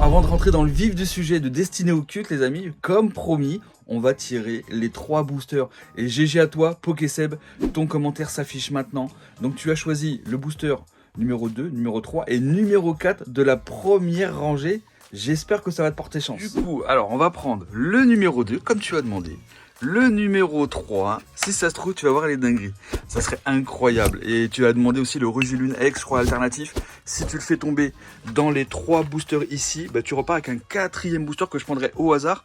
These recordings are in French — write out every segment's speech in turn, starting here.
avant de rentrer dans le vif du sujet de Destiné Occulte, les amis, comme promis, on va tirer les 3 boosters. Et GG à toi, Pokéseb, ton commentaire s'affiche maintenant. Donc tu as choisi le booster numéro 2, numéro 3 et numéro 4 de la première rangée. J'espère que ça va te porter chance. Du coup, alors on va prendre le numéro 2, comme tu as demandé. Le numéro 3, si ça se trouve, tu vas voir les dingueries. Ça serait incroyable. Et tu as demandé aussi le Rugilune X, je crois, alternatif. Si tu le fais tomber dans les 3 boosters ici, bah, tu repars avec un 4e booster que je prendrai au hasard.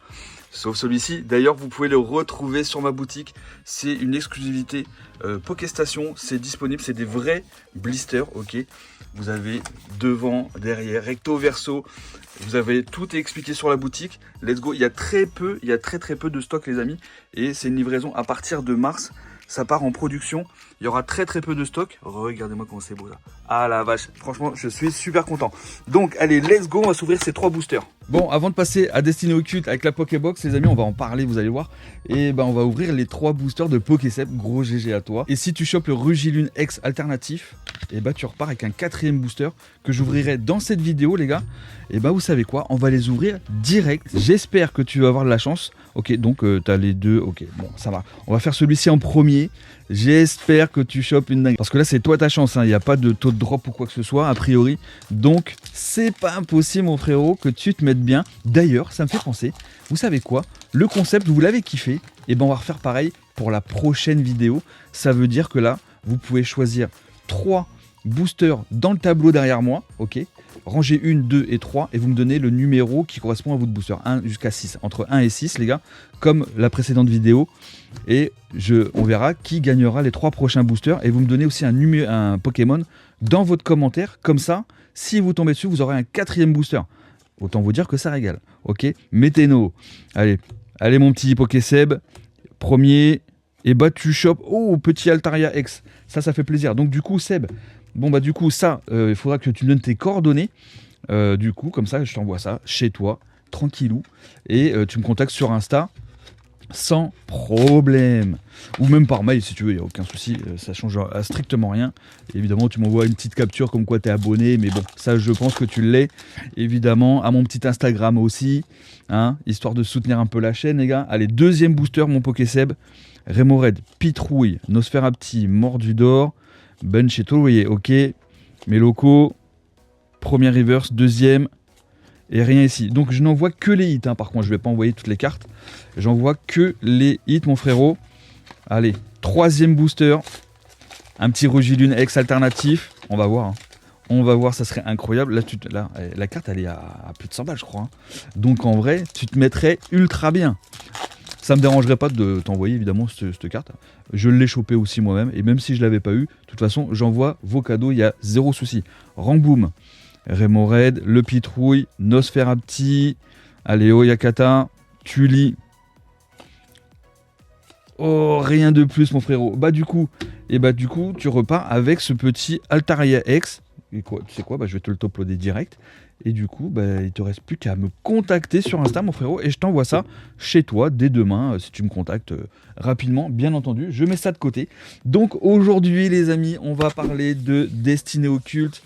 Sauf celui-ci. D'ailleurs, vous pouvez le retrouver sur ma boutique. C'est une exclusivité Pokéstation. C'est disponible. C'est des vrais blisters. Ok. Vous avez devant, derrière, recto, verso. Vous avez tout expliqué sur la boutique. Let's go. Il y a très peu de stock, les amis. Et c'est une livraison à partir de mars. Ça part en production. Il y aura très peu de stock. Regardez-moi comment c'est beau là. Ah la vache. Franchement, je suis super content. Donc, allez, let's go. On va s'ouvrir ces 3 boosters. Bon, avant de passer à Destiné Occulte avec la Pokébox, les amis, on va en parler, vous allez voir. Et ben, on va ouvrir les 3 boosters de Pokéseb. Gros GG à toi. Et si tu chopes le Rugilune X alternatif, et bah tu repars avec un 4e booster que j'ouvrirai dans cette vidéo, les gars. Et bah vous savez quoi, on va les ouvrir direct. J'espère que tu vas avoir de la chance. Ok, donc tu as les deux. Ok, bon, ça va. On va faire celui-ci en premier. J'espère que tu chopes une dingue. Parce que là, c'est toi ta chance. Il n'y a pas de taux de drop ou quoi que ce soit, a priori. Donc, c'est pas impossible, mon frérot, que tu te mettes bien. D'ailleurs, ça me fait penser, vous savez quoi? Le concept, vous l'avez kiffé. Et ben on va refaire pareil pour la prochaine vidéo. Ça veut dire que là, vous pouvez choisir 3 boosters dans le tableau derrière moi, ok, rangez 1, 2 et 3 et vous me donnez le numéro qui correspond à votre booster, 1 jusqu'à 6, entre 1 et 6 les gars, comme la précédente vidéo, et on verra qui gagnera les 3 prochains boosters, et vous me donnez aussi un Pokémon dans votre commentaire, comme ça, si vous tombez dessus, vous aurez un 4e booster, autant vous dire que ça régale, ok, mettez-nous, allez mon petit Pokéseb, premier, et bah tu chopes, oh petit Altaria X, ça fait plaisir, donc du coup Seb, bon bah du coup ça, il faudra que tu me donnes tes coordonnées, du coup comme ça je t'envoie ça chez toi, tranquillou, et tu me contactes sur Insta, sans problème, ou même par mail si tu veux, il n'y a aucun souci, ça change strictement rien, évidemment tu m'envoies une petite capture comme quoi tu es abonné, mais bon, ça je pense que tu l'es, évidemment, à mon petit Instagram aussi, hein, histoire de soutenir un peu la chaîne les gars. Allez, 2e booster mon Pokéseb, Remoraid, Pitrouille, Nosferapti, Mordudor, Bunch et Toloyer, ok. Mes locaux, première reverse, 2e, et rien ici. Donc je n'envoie que les hits, hein. Par contre je ne vais pas envoyer toutes les cartes. J'envoie que les hits, mon frérot. Allez, 3e booster, un petit Rugilune X alternatif. On va voir, hein. On va voir, ça serait incroyable. Là, la carte elle est à plus de 100 balles, je crois, hein. Donc en vrai, tu te mettrais ultra bien. Ça me dérangerait pas de t'envoyer évidemment cette carte. Je l'ai chopé aussi moi-même. Et même si je l'avais pas eu, de toute façon, j'envoie vos cadeaux, il y a 0 souci. Ramboum, Remoraid, Le Pitrouille, Nosferapti, allez, Oyakata, Tuli. Oh, rien de plus, mon frérot. Bah du coup, tu repars avec ce petit Altaria X. Et quoi, tu sais quoi, bah, je vais te le uploader direct. Et du coup, bah, il te reste plus qu'à me contacter sur Insta, mon frérot, et je t'envoie ça chez toi dès demain, si tu me contactes rapidement, bien entendu. Je mets ça de côté. Donc aujourd'hui, les amis, on va parler de Destiné Occulte,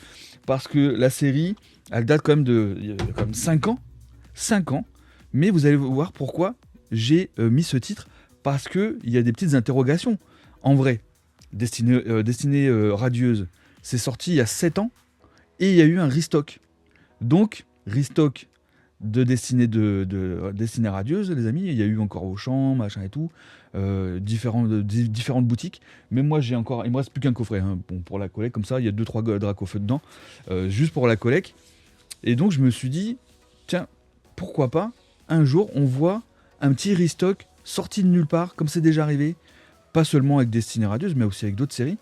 parce que la série, elle date quand même de 5 ans. 5 ans. Mais vous allez voir pourquoi j'ai mis ce titre, parce qu'il y a des petites interrogations. En vrai, Destinée Radieuse, c'est sorti il y a 7 ans, et il y a eu un restock. Donc, restock de Destinée Radieuse, les amis, il y a eu encore Auchan, machin et tout, différentes boutiques. Mais moi, il me reste plus qu'un coffret, hein, bon, pour la collecte, comme ça, il y a 2-3 Dracofeu dedans, juste pour la collecte. Et donc, je me suis dit, tiens, pourquoi pas, un jour, on voit un petit restock sorti de nulle part, comme c'est déjà arrivé, pas seulement avec Destinée Radieuse, mais aussi avec d'autres séries.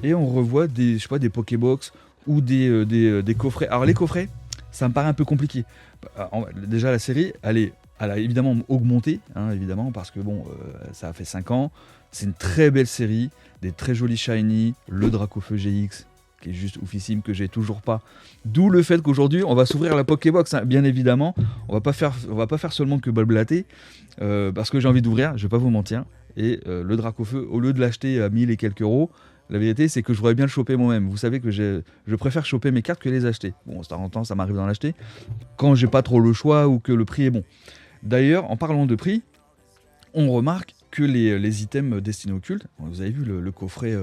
Et on revoit des Pokébox ou des coffrets. Alors, les coffrets, ça me paraît un peu compliqué. Déjà, la série, elle a évidemment augmenté, hein, évidemment, parce que bon, ça a fait 5 ans. C'est une très belle série, des très jolis shiny, le Dracofeu GX, qui est juste oufissime, que j'ai toujours pas. D'où le fait qu'aujourd'hui, on va s'ouvrir la Pokébox, hein, bien évidemment. On va pas faire seulement que blablater, parce que j'ai envie d'ouvrir, je vais pas vous mentir. Et le Dracofeu, au lieu de l'acheter à 1000 et quelques euros, La vérité, c'est que je voudrais bien le choper moi-même. Vous savez que je préfère choper mes cartes que les acheter. Bon, de temps en temps, ça m'arrive d'en acheter quand j'ai pas trop le choix ou que le prix est bon. D'ailleurs, en parlant de prix, on remarque que les items destinés au culte, vous avez vu le coffret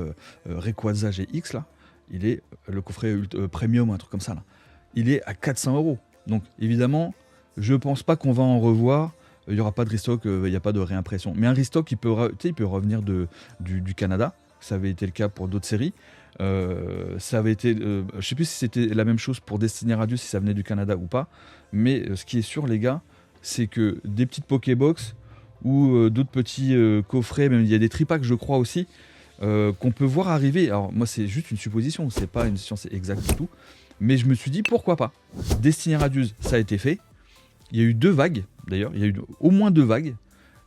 Rayquaza GX là, il est le coffret premium, un truc comme ça là, il est à 400 €. Donc évidemment, je pense pas qu'on va en revoir. Il n'y aura pas de restock, il n'y a pas de réimpression. Mais un restock, il peut revenir du Canada. Ça avait été le cas pour d'autres séries. Ça avait été, je sais plus si c'était la même chose pour Destiny Radius, si ça venait du Canada ou pas. Mais ce qui est sûr, les gars, c'est que des petites Pokébox ou d'autres petits coffrets, même il y a des tripacks, je crois aussi, qu'on peut voir arriver. Alors moi, c'est juste une supposition, c'est pas une science exacte du tout. Mais je me suis dit, pourquoi pas. Destiny Radius, ça a été fait. Il y a eu 2 vagues, d'ailleurs, il y a eu au moins 2 vagues.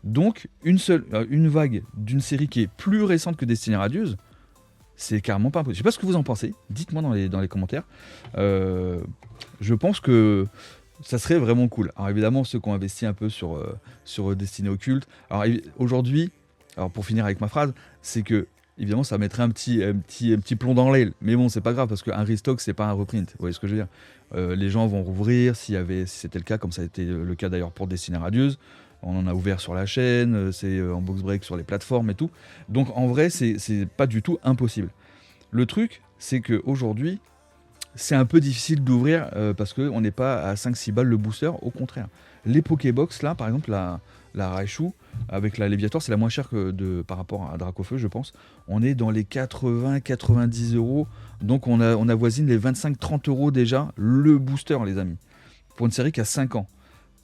Donc, une vague d'une série qui est plus récente que Destiny Radius, c'est carrément pas impossible. Je sais pas ce que vous en pensez, dites-moi dans les commentaires. Je pense que ça serait vraiment cool. Alors évidemment, ceux qui ont investi un peu sur Destiny Occulte. Alors aujourd'hui, pour finir avec ma phrase, c'est que évidemment ça mettrait un petit plomb dans l'aile. Mais bon, c'est pas grave parce qu'un restock, c'est pas un reprint. Vous voyez ce que je veux dire? Les gens vont rouvrir si c'était le cas, comme ça a été le cas d'ailleurs pour Destiny Radius. On en a ouvert sur la chaîne, c'est en box break sur les plateformes et tout. Donc en vrai, c'est pas du tout impossible. Le truc, c'est qu'aujourd'hui, c'est un peu difficile d'ouvrir parce qu'on n'est pas à 5-6 balles le booster, au contraire. Les Pokébox, là, par exemple, la Raichu, avec la Léviator, c'est la moins chère par rapport à Dracofeu, je pense. On est dans les 80-90 €, donc on avoisine les 25-30 € déjà, le booster, les amis, pour une série qui a 5 ans.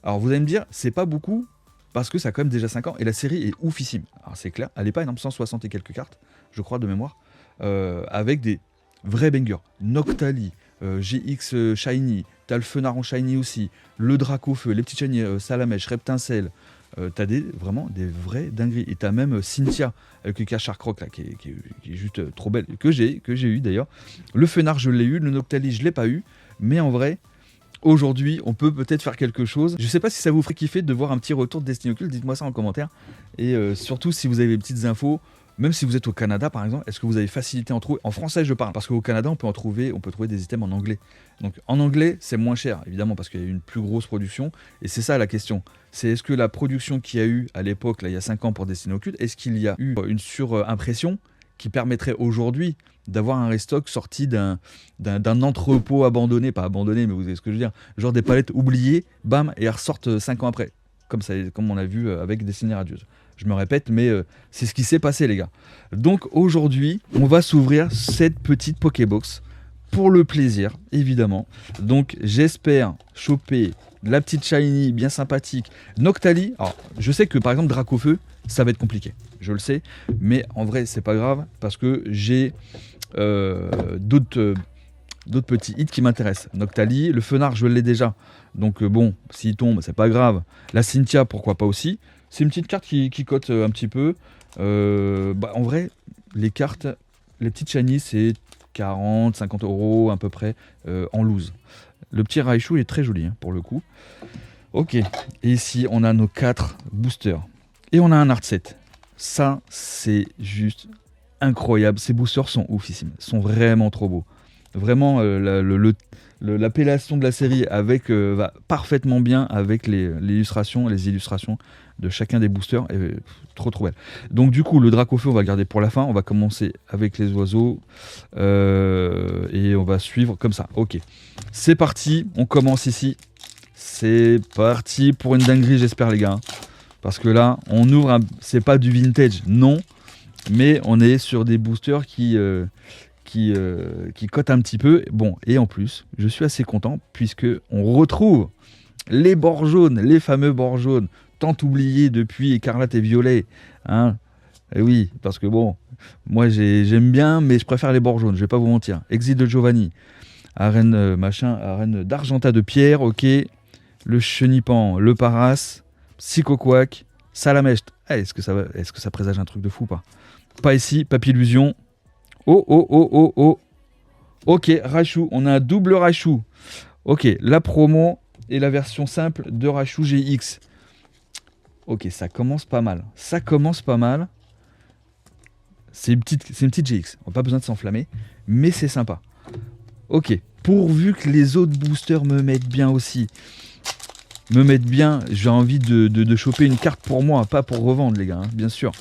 Alors vous allez me dire, c'est pas beaucoup, parce que ça a quand même déjà 5 ans, et la série est oufissime. Alors c'est clair, elle n'est pas énorme, 160 et quelques cartes, je crois, de mémoire, avec des vrais bangers. Noctali, GX Shiny, t'as le Fenard en Shiny aussi, le Dracofeu, les petits Shiny, Salamèche, Reptincelle, t'as vraiment des vrais dingueries. Et t'as même Cynthia avec le Cacharcroc là, qui est juste trop belle, que j'ai eu d'ailleurs. Le Fenard, je l'ai eu, le Noctali, je l'ai pas eu, mais en vrai, aujourd'hui, on peut peut-être faire quelque chose. Je sais pas si ça vous ferait kiffer de voir un petit retour de Destiny Occulte, dites-moi ça en commentaire. Et surtout, si vous avez des petites infos, même si vous êtes au Canada par exemple, est-ce que vous avez facilité à en trouver? En français, je parle, parce qu'au Canada, on peut trouver des items en anglais. Donc en anglais, c'est moins cher, évidemment, parce qu'il y a eu une plus grosse production. Et c'est ça la question. C'est est-ce que la production qu'il y a eu à l'époque, là, il y a 5 ans pour Destiny Occulte, est-ce qu'il y a eu une surimpression qui permettrait aujourd'hui d'avoir un restock sorti d'un entrepôt abandonné, pas abandonné, mais vous savez ce que je veux dire, genre des palettes oubliées, bam, et elles ressortent 5 ans après, comme on a vu avec Destiny Radius. Je me répète, mais c'est ce qui s'est passé, les gars. Donc aujourd'hui, on va s'ouvrir cette petite Pokébox pour le plaisir, évidemment. Donc j'espère choper la petite Shiny bien sympathique. Noctali, alors je sais que par exemple Dracofeu, ça va être compliqué, je le sais, mais en vrai c'est pas grave parce que j'ai d'autres petits hits qui m'intéressent. Noctali, le Fenard, je l'ai déjà, donc bon, s'il tombe, c'est pas grave. La Cynthia, pourquoi pas aussi. C'est une petite carte qui cote un petit peu. En vrai, les cartes, les petites shiny, c'est 40, 50 € à peu près en loose. Le petit Raichu est très joli pour le coup. Ok, et ici on a nos 4 boosters. Et on a un art set. Ça, c'est juste incroyable. Ces boosters sont oufissimes, sont vraiment trop beaux. Vraiment, l'appellation de la série va parfaitement bien avec les illustrations de chacun des boosters. Et, trop belle. Donc du coup, le Dracofeu, on va garder pour la fin. On va commencer avec les oiseaux et on va suivre comme ça. Ok, c'est parti. On commence ici. C'est parti pour une dinguerie, j'espère, les gars. Parce que là, on ouvre. C'est pas du vintage, non, mais on est sur des boosters qui cote un petit peu. Bon, et en plus, je suis assez content puisque on retrouve les bords jaunes, les fameux bords jaunes, tant oubliés depuis Écarlate et Violet. Hein, et oui, parce que bon, moi j'aime bien, mais je préfère les bords jaunes, je vais pas vous mentir. Exil de Giovanni, arène arène d'Argenta de Pierre, ok. Le Chenipan, le Paras, Psychoquack, Salamèche. Est-ce que ça présage un truc de fou, pas? Pas ici, Papillusion. Oh. Ok, Raichu, on a un double Raichu. Ok, la promo et la version simple de Raichu GX. Ok, ça commence pas mal. C'est une petite GX. On n'a pas besoin de s'enflammer, mais c'est sympa. Ok, pourvu que les autres boosters me mettent bien aussi. J'ai envie de choper une carte pour moi, pas pour revendre les gars, hein, bien sûr.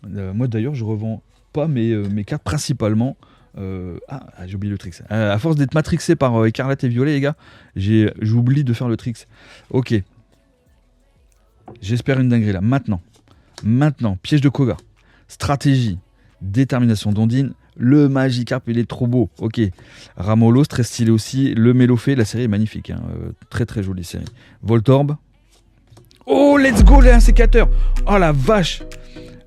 Moi d'ailleurs je revends pas mes cartes principalement. J'ai oublié le tricks. À force d'être matrixé par écarlate et violet les gars, j'oublie de faire le tricks. Ok. J'espère une dinguerie là. Maintenant, piège de Koga. Stratégie, détermination d'Ondine. Le Magikarp, il est trop beau. Ok. Ramolos, très stylé aussi. Le Mélofée, la série est magnifique. Hein. Très très jolie série. Voltorb. Oh, let's go, le 1 sécateur. Oh la vache.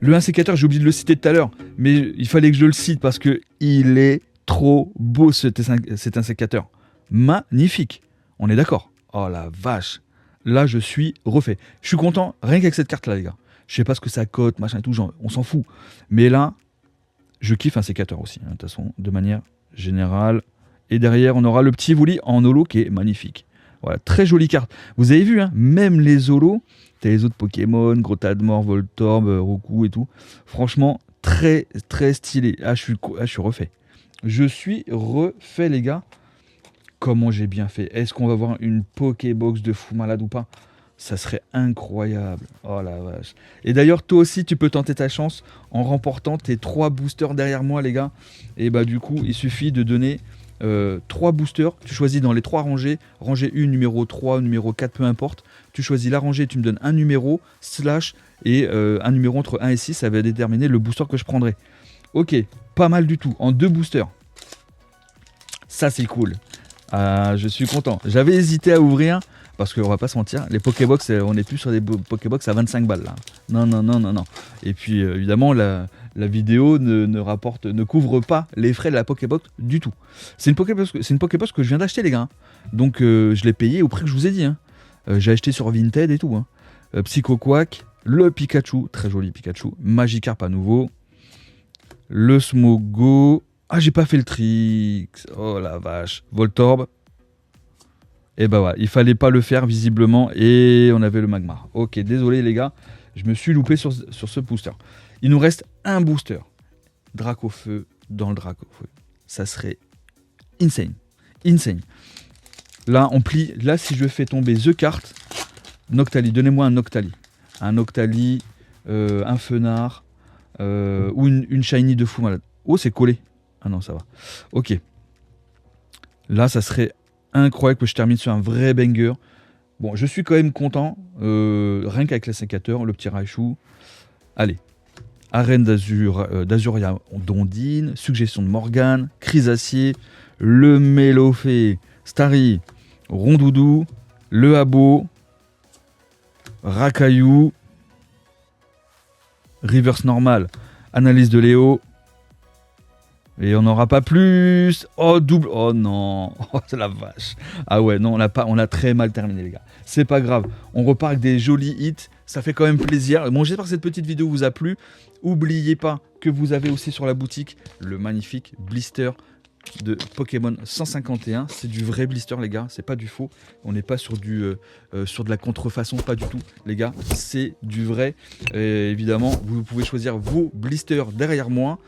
Le 1 sécateur, j'ai oublié de le citer tout à l'heure. Mais il fallait que je le cite parce que il est trop beau cet 1 sécateur. Magnifique. On est d'accord. Oh la vache. Là, je suis refait. Je suis content rien qu'avec cette carte-là, les gars. Je sais pas ce que ça cote, machin et tout. Genre, on s'en fout. Mais là, je kiffe un sécateur aussi, hein, de toute façon, de manière générale. Et derrière, on aura le petit Woolly en holo qui est magnifique. Voilà, très jolie carte. Vous avez vu, hein, même les holos, t'as les autres Pokémon, Grotadmor, Voltorb, Roku et tout. Franchement, très, très stylé. Je suis refait. Je suis refait, les gars. Comment j'ai bien fait. Est-ce qu'on va voir une Pokébox de fou malade ou pas? Ça serait incroyable. Oh la vache. Et d'ailleurs, toi aussi, tu peux tenter ta chance en remportant tes 3 boosters derrière moi, les gars. Et bah, du coup, il suffit de donner 3 boosters. Tu choisis dans les 3 rangées. Rangée 1, numéro 3, numéro 4, peu importe. Tu choisis la rangée, tu me donnes un numéro, slash, et un numéro entre 1 et 6. Ça va déterminer le booster que je prendrai. Ok, pas mal du tout. En 2 boosters. Ça, c'est cool. Je suis content. J'avais hésité à ouvrir. Parce qu'on va pas se mentir, les Pokébox, on est plus sur des Pokébox à 25 balles là. Non. Et puis évidemment, la vidéo ne couvre pas les frais de la Pokébox du tout. C'est une Pokébox que je viens d'acheter les gars. Donc je l'ai payé au prix que je vous ai dit. Hein. J'ai acheté sur Vinted et tout. Hein. Psycho Quack, le Pikachu, très joli Pikachu, Magikarp à nouveau, le Smogo. Ah, j'ai pas fait le trick. Oh la vache. Voltorb. Et bah ouais, il fallait pas le faire visiblement et on avait le Magmar. Ok, désolé les gars, je me suis loupé sur ce booster. Il nous reste un booster. Dracofeu dans le Dracofeu. Ça serait insane. Là, on plie. Là, si je fais tomber The Cart, Noctali, donnez-moi un Noctali. Un Noctali, un Fenard, ou une Shiny de fou malade. Oh, c'est collé. Ah non, ça va. Ok. Là, ça serait incroyable que je termine sur un vrai banger. Bon, je suis quand même content, rien qu'avec les sécateurs, le petit Raichu. Allez, Arène d'Azuria d'Ondine, Suggestion de Morgane, Chrysacier, le Mélofée, Starry, Rondoudou, le Abo, Rakaillou, Reverse Normal, Analyse de Léo. Et on n'aura pas plus. Oh, double. Oh non. Oh, c'est la vache. Ah ouais, non, on a très mal terminé, les gars. C'est pas grave. On repart avec des jolis hits. Ça fait quand même plaisir. Bon, j'espère que cette petite vidéo vous a plu. N'oubliez pas que vous avez aussi sur la boutique le magnifique blister de Pokémon 151. C'est du vrai blister, les gars. C'est pas du faux. On n'est pas sur de la contrefaçon. Pas du tout, les gars. C'est du vrai. Et évidemment, vous pouvez choisir vos blisters derrière moi.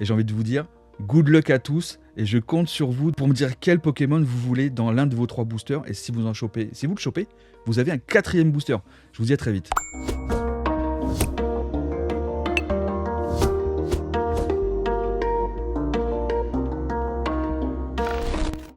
Et j'ai envie de vous dire, good luck à tous et je compte sur vous pour me dire quel Pokémon vous voulez dans l'un de vos 3 boosters et si vous le chopez, vous avez un 4e booster. Je vous dis à très vite.